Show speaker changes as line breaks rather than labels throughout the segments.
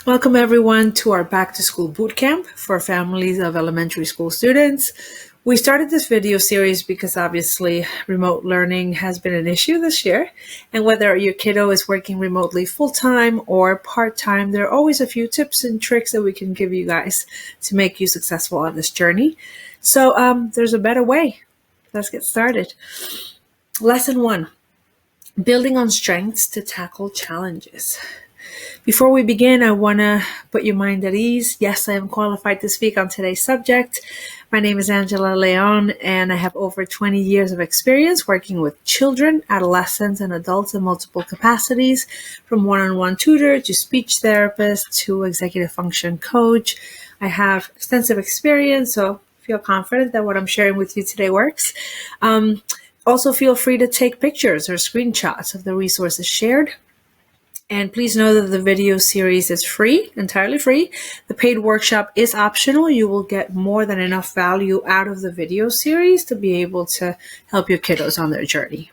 Welcome everyone to our back to school boot camp for families of elementary school students. We started this video series because obviously remote learning has been an issue this year, and whether your kiddo is working remotely full-time or part-time, there are always a few tips and tricks that we can give you guys to make you successful on this journey. So there's a better way. Let's get started. Lesson 1, building on strengths to tackle challenges. Before we begin, I want to put your mind at ease. Yes, I am qualified to speak on today's subject. My name is Angela Leon, and I have over 20 years of experience working with children, adolescents, and adults in multiple capacities, from one-on-one tutor to speech therapist to executive function coach. I have extensive experience, so feel confident that what I'm sharing with you today works. Also, feel free to take pictures or screenshots of the resources shared. And please know that the video series is free, entirely free. The paid workshop is optional. You will get more than enough value out of the video series to be able to help your kiddos on their journey.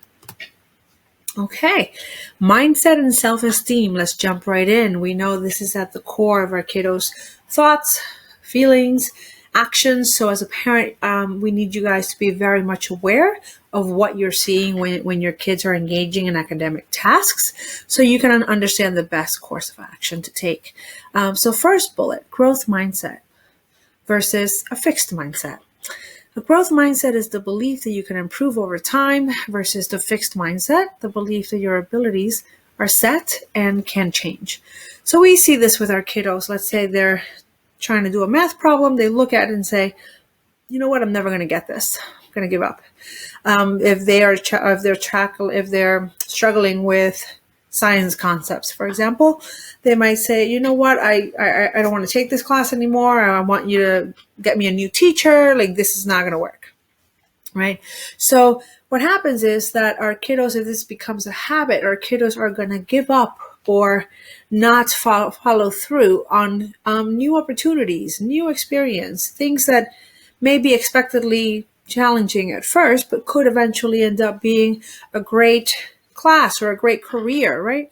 Okay, mindset and self-esteem. Let's jump right in. We know this is at the core of our kiddos' thoughts, feelings, actions. So as a parent, we need you guys to be very much aware of what you're seeing when your kids are engaging in academic tasks, so you can understand the best course of action to take. So first bullet, growth mindset versus a fixed mindset. A growth mindset is the belief that you can improve over time versus the fixed mindset, the belief that your abilities are set and can change. So we see this with our kiddos. Let's say they're trying to do a math problem. They look at it and say, you know what, I'm never going to get this. I'm going to give up. If they're struggling with science concepts, for example, they might say, you know what, I don't want to take this class anymore. I want you to get me a new teacher. Like, this is not going to work, right? So what happens is that our kiddos, if this becomes a habit, our kiddos are going to give up or not follow through on new opportunities, new experience, things that may be expectedly challenging at first, but could eventually end up being a great class or a great career, right?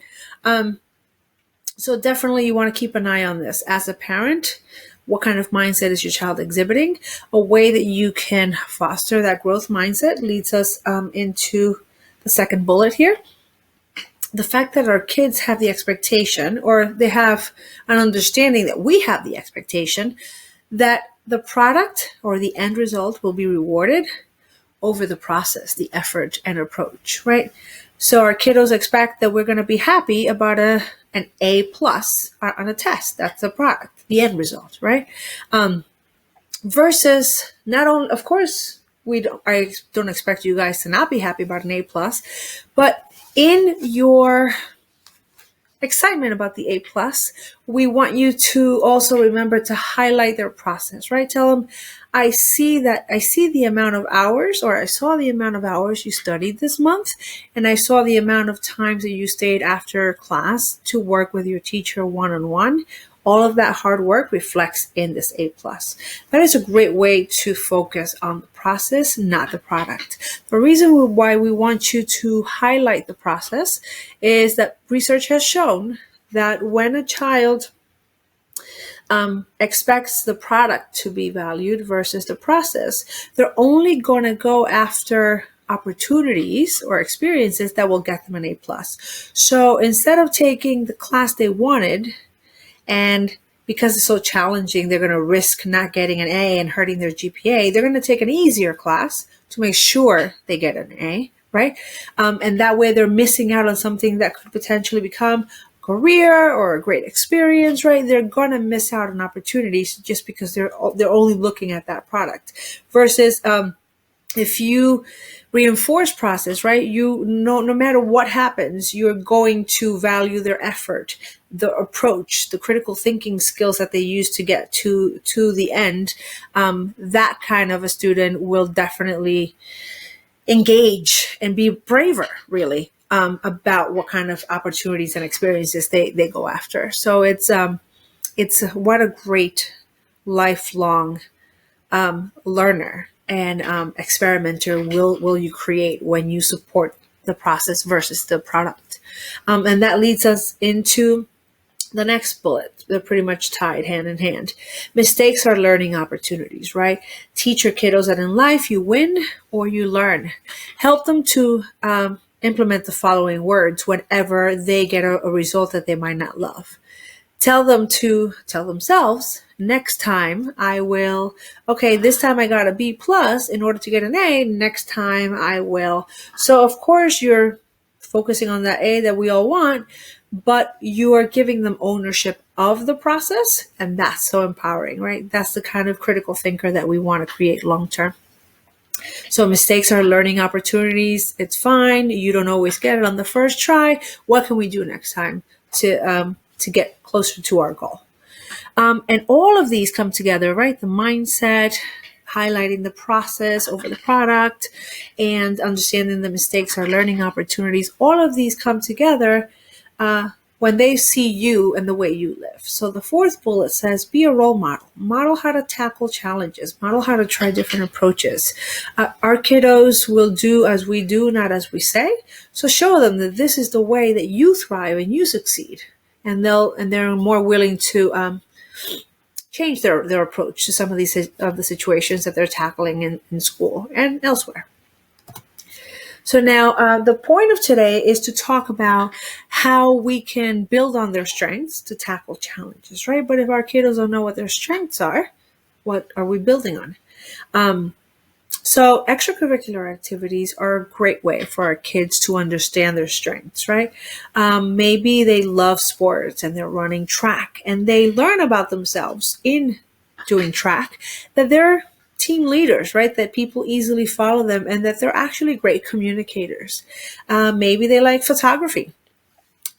So definitely you want to keep an eye on this. As a parent, what kind of mindset is your child exhibiting? A way that you can foster that growth mindset leads us into the second bullet here. The fact that our kids have the expectation, or they have an understanding that we have the expectation, that the product or the end result will be rewarded over the process, the effort and approach, right? So our kiddos expect that we're going to be happy about an A plus on a test. That's the product, the end result, right? Versus not only, of course, I don't expect you guys to not be happy about an A plus, but in your excitement about the A plus, we want you to also remember to highlight their process, right? Tell them, I see the amount of hours, or I saw the amount of hours you studied this month, and I saw the amount of times that you stayed after class to work with your teacher one-on-one. All of that hard work reflects in this A plus. That is a great way to focus on the process, not the product. The reason why we want you to highlight the process is that research has shown that when a child expects the product to be valued versus the process, they're only going to go after opportunities or experiences that will get them an A plus. So instead of taking the class they wanted, and because it's so challenging, they're going to risk not getting an A and hurting their GPA, they're going to take an easier class to make sure they get an A, right? And that way they're missing out on something that could potentially become a career or a great experience, right? They're going to miss out on opportunities just because they're only looking at that product. Versus if you reinforce process, right? No matter what happens, you're going to value their effort, the approach, the critical thinking skills that they use to get to the end. That kind of a student will definitely engage and be braver, really, about what kind of opportunities and experiences they go after. So it's what a great lifelong learner and experimenter will you create when you support the process versus the product. And that leads us into The next bullet, they're pretty much tied hand in hand. Mistakes are learning opportunities, right? Teach your kiddos that in life you win or you learn. Help them to implement the following words whenever they get a result that they might not love. Tell them to tell themselves, next time I will, okay, this time I got a B plus in order to get an A, next time I will. So of course you're focusing on that A that we all want, but you are giving them ownership of the process, and that's so empowering, right? That's the kind of critical thinker that we want to create long term. So mistakes are learning opportunities. It's fine. You don't always get it on the first try. What can we do next time to get closer to our goal? And all of these come together, right? The mindset, highlighting the process over the product, and understanding the mistakes are learning opportunities. All of these come together when they see you and the way you live. So the fourth bullet says, be a role model. Model how to tackle challenges. Model how to try different approaches. Our kiddos will do as we do, not as we say. So show them that this is the way that you thrive and you succeed. And they're more willing to change their approach to some of the situations that they're tackling in school and elsewhere. So now the point of today is to talk about how we can build on their strengths to tackle challenges, right? But if our kiddos don't know what their strengths are, what are we building on? So extracurricular activities are a great way for our kids to understand their strengths, right? Maybe they love sports and they're running track, and they learn about themselves in doing track, that they're team leaders, right? That people easily follow them and that they're actually great communicators. Maybe they like photography.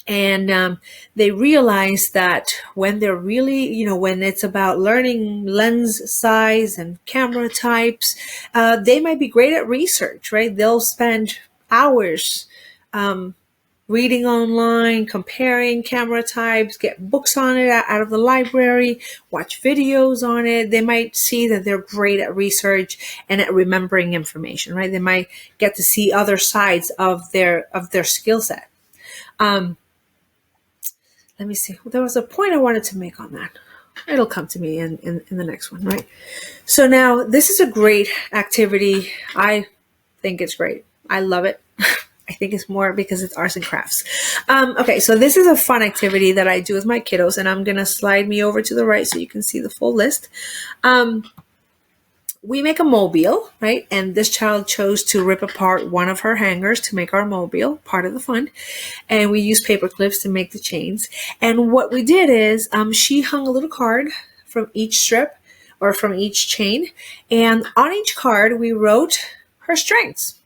And they realize that when they're really, when it's about learning lens size and camera types, they might be great at research, right? They'll spend hours reading online, comparing camera types, get books on it out of the library, watch videos on it. They might see that they're great at research and at remembering information, right? They might get to see other sides of their skill set. Let me see. There was a point I wanted to make on that. It'll come to me in the next one, right? So now this is a great activity. I think it's great. I love it. I think it's more because it's arts and crafts. Okay, so this is a fun activity that I do with my kiddos, and I'm going to slide me over to the right so you can see the full list. We make a mobile, right? And this child chose to rip apart one of her hangers to make our mobile, part of the fun. And we use paper clips to make the chains. And what we did is she hung a little card from each strip or from each chain. And on each card, we wrote her strengths,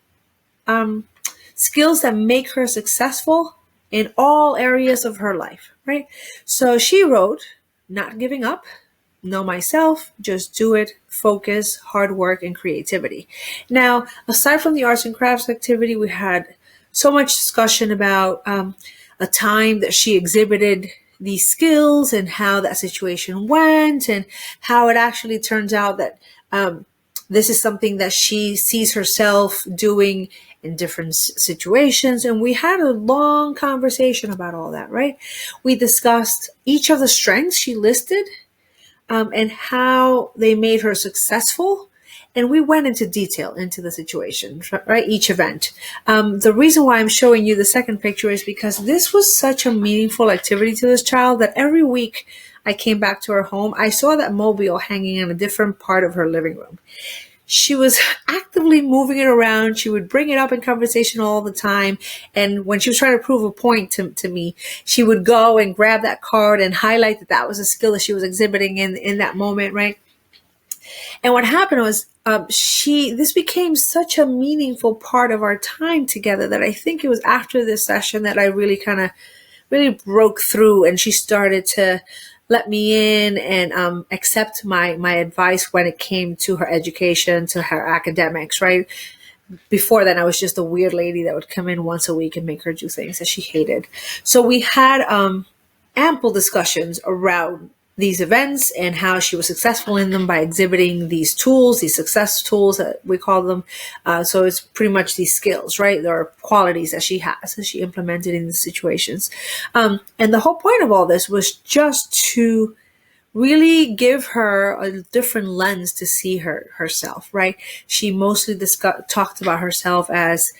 skills that make her successful in all areas of her life, right? So she wrote, not giving up, know myself, just do it, focus, hard work, and creativity. Now, aside from the arts and crafts activity, we had so much discussion about a time that she exhibited these skills and how that situation went and how it actually turns out that this is something that she sees herself doing in different situations. And we had a long conversation about all that, right? We discussed each of the strengths she listed and how they made her successful. And we went into detail into the situation, right? Each event. The reason why I'm showing you the second picture is because this was such a meaningful activity to this child that every week I came back to her home, I saw that mobile hanging in a different part of her living room. She was actively moving it around. She would bring it up in conversation all the time. And when she was trying to prove a point to me, she would go and grab that card and highlight that that was a skill that she was exhibiting in that moment, right? And what happened was this became such a meaningful part of our time together that I think it was after this session that I really broke through, and she started to let me in and accept my advice when it came to her education, to her academics, right? Before then, I was just a weird lady that would come in once a week and make her do things that she hated. So we had ample discussions around these events and how she was successful in them by exhibiting these tools, these success tools that we call them. So it's pretty much these skills, right? There are qualities that she has that she implemented in the situations. And the whole point of all this was just to really give her a different lens to see herself, right? She mostly talked about herself as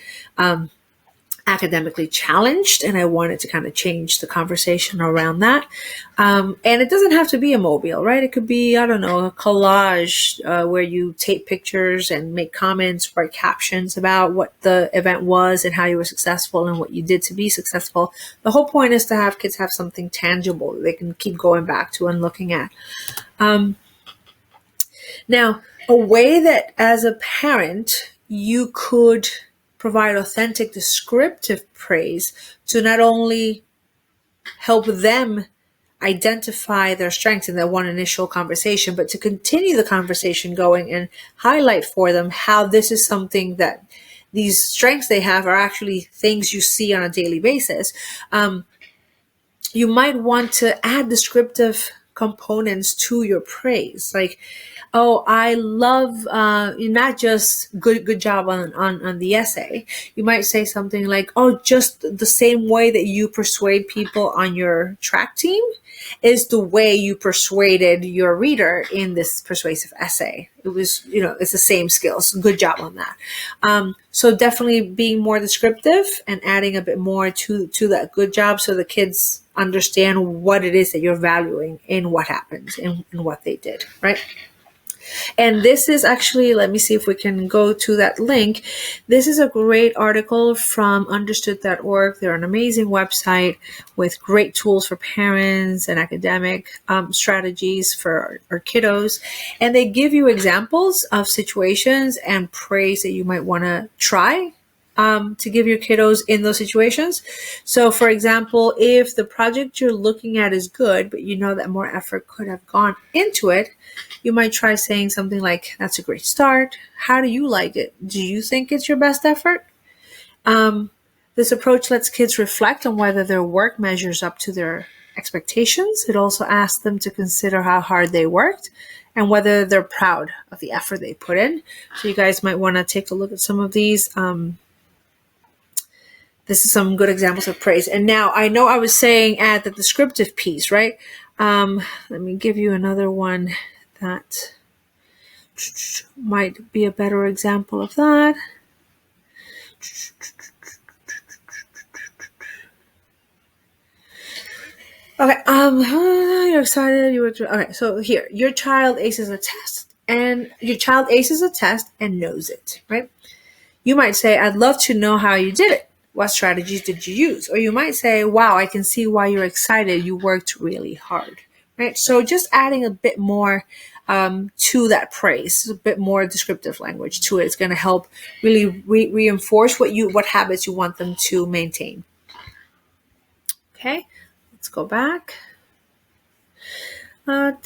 academically challenged, and I wanted to kind of change the conversation around that. And it doesn't have to be a mobile, right? It could be, I don't know, a collage where you take pictures and make comments, write captions about what the event was and how you were successful and what you did to be successful. The whole point is to have kids have something tangible that they can keep going back to and looking at. Now, a way that as a parent you could provide authentic descriptive praise to not only help them identify their strengths in that one initial conversation, but to continue the conversation going and highlight for them how this is something that these strengths they have are actually things you see on a daily basis. You might want to add descriptive components to your praise, like, oh, I love not just good job on the essay. You might say something like, oh, just the same way that you persuade people on your track team is the way you persuaded your reader in this persuasive essay. It was, it's the same skills. Good job on that. So definitely being more descriptive and adding a bit more to that good job so the kids understand what it is that you're valuing in what happened and what they did, right? And this is actually, let me see if we can go to that link. This is a great article from understood.org. They're an amazing website with great tools for parents and academic strategies for our kiddos. And they give you examples of situations and praise that you might want to try to give your kiddos in those situations. So for example, if the project you're looking at is good, but you know that more effort could have gone into it, you might try saying something like, that's a great start. How do you like it? Do you think it's your best effort? This approach lets kids reflect on whether their work measures up to their expectations. It also asks them to consider how hard they worked and whether they're proud of the effort they put in. So you guys might want to take a look at some of these. This is some good examples of praise. And now I know I was saying add the descriptive piece, right? Let me give you another one that might be a better example of that. Okay, you're excited. Okay, so here, your child aces a test and knows it, right? You might say, I'd love to know how you did it. What strategies did you use? Or you might say, wow, I can see why you're excited. You worked really hard, right? So just adding a bit more to that praise, a bit more descriptive language to it. It's going to help really reinforce what habits you want them to maintain. Okay, let's go back. Go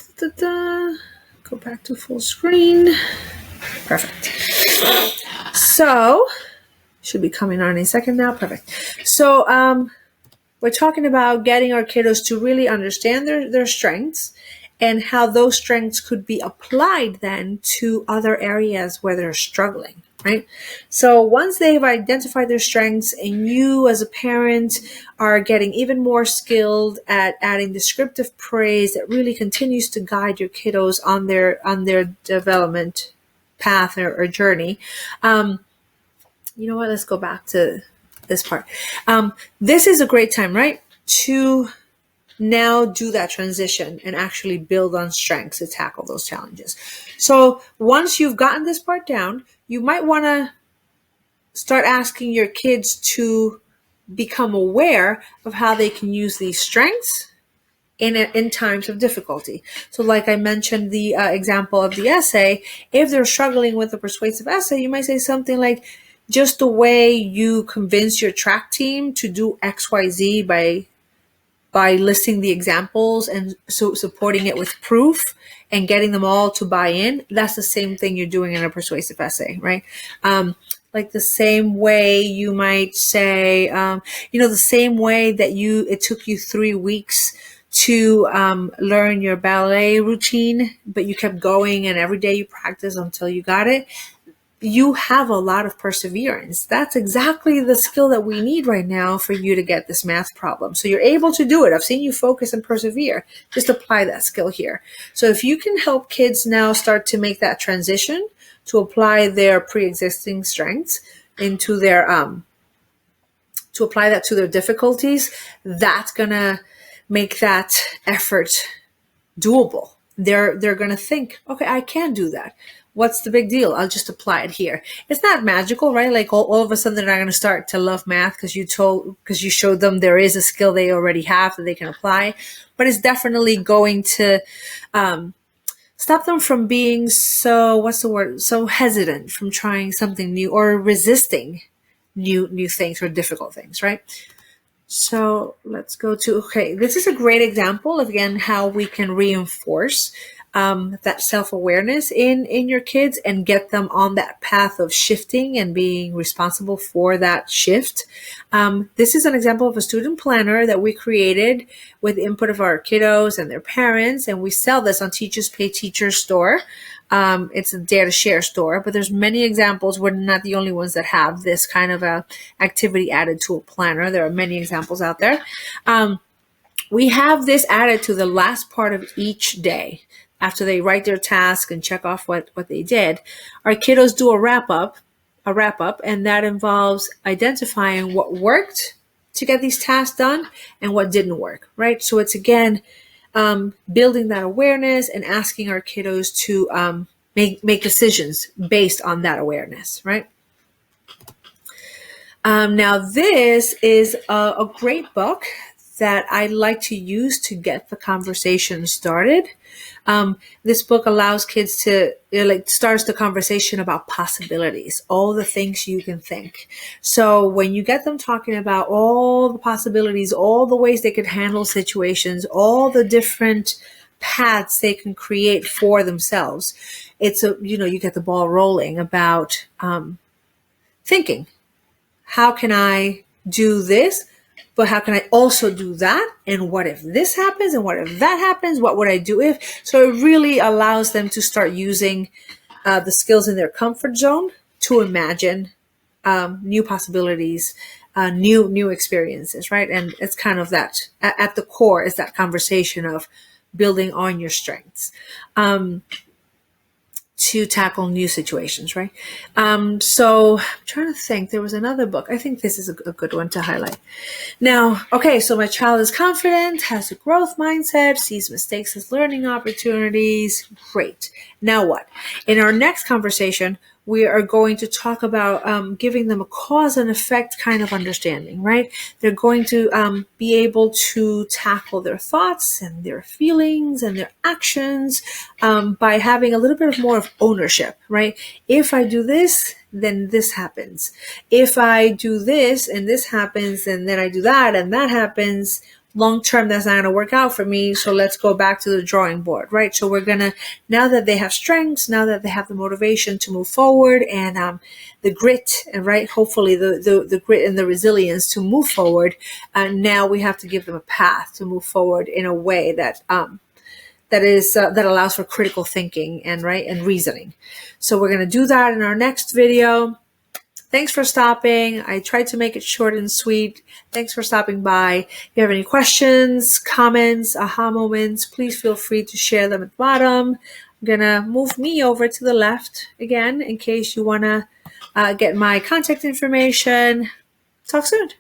back to full screen. Perfect. So, should be coming on in a second now. Perfect. So, we're talking about getting our kiddos to really understand their strengths and how those strengths could be applied then to other areas where they're struggling, right? So once they've identified their strengths and you as a parent are getting even more skilled at adding descriptive praise that really continues to guide your kiddos on their development path or journey. You know what? Let's go back to this part. This is a great time, right? To now do that transition and actually build on strengths to tackle those challenges. So once you've gotten this part down, you might want to start asking your kids to become aware of how they can use these strengths in times of difficulty. So like I mentioned, the example of the essay, if they're struggling with a persuasive essay, you might say something like, just the way you convince your track team to do XYZ by listing the examples and so supporting it with proof and getting them all to buy in, that's the same thing you're doing in a persuasive essay, right? Like the same way you might say, the same way that it took you 3 weeks to learn your ballet routine, but you kept going and every day you practice until you got it, you have a lot of perseverance. That's exactly the skill that we need right now for you to get this math problem. So you're able to do it. I've seen you focus and persevere. Just apply that skill here. So if you can help kids now start to make that transition to apply their pre-existing strengths into their to apply that to their difficulties, that's gonna make that effort doable. They're going to think, okay, I can do that. What's the big deal? I'll just apply it here. It's not magical, right? Like all of a sudden they're not going to start to love math because you showed them there is a skill they already have that they can apply. But it's definitely going to stop them from being so hesitant from trying something new or resisting new things or difficult things, right? So let's go to, okay, this is a great example of, again, how we can reinforce that self-awareness in your kids and get them on that path of shifting and being responsible for that shift. This is an example of a student planner that we created with the input of our kiddos and their parents, and we sell this on Teachers Pay Teachers store. It's a dare to share store, but there's many examples. We're not the only ones that have this kind of a activity added to a planner. There are many examples out there. We have this added to the last part of each day. After they write their task and check off what they did, our kiddos do a wrap up, and that involves identifying what worked to get these tasks done and what didn't work, right? So it's, again, building that awareness and asking our kiddos to make decisions based on that awareness, right? Now, this is a great book that I like to use to get the conversation started. This book allows kids to, starts the conversation about possibilities, all the things you can think. So when you get them talking about all the possibilities, all the ways they could handle situations, all the different paths they can create for themselves, you get the ball rolling about thinking. How can I do this? But how can I also do that? And what if this happens? And what if that happens? What would I do if? So it really allows them to start using the skills in their comfort zone to imagine new possibilities, new experiences, right? And it's kind of that, at the core is that conversation of building on your strengths to tackle new situations, right? So I'm trying to think. There was another book. I think this is a good one to highlight. Now, okay, so my child is confident, has a growth mindset, sees mistakes as learning opportunities. Great. Now what? In our next conversation, we are going to talk about giving them a cause and effect kind of understanding, right? They're going to be able to tackle their thoughts and their feelings and their actions by having a little bit more of ownership, right? If I do this, then this happens. If I do this and this happens, and then I do that and that happens, long term, that's not going to work out for me. So let's go back to the drawing board, right? So we're going to, now that they have strengths, now that they have the motivation to move forward and the grit, and right, hopefully the grit and the resilience to move forward, now we have to give them a path to move forward in a way that that allows for critical thinking and reasoning. So we're going to do that in our next video. Thanks for stopping. I tried to make it short and sweet. Thanks for stopping by. If you have any questions, comments, aha moments, please feel free to share them at the bottom. I'm going to move me over to the left again in case you want to get my contact information. Talk soon.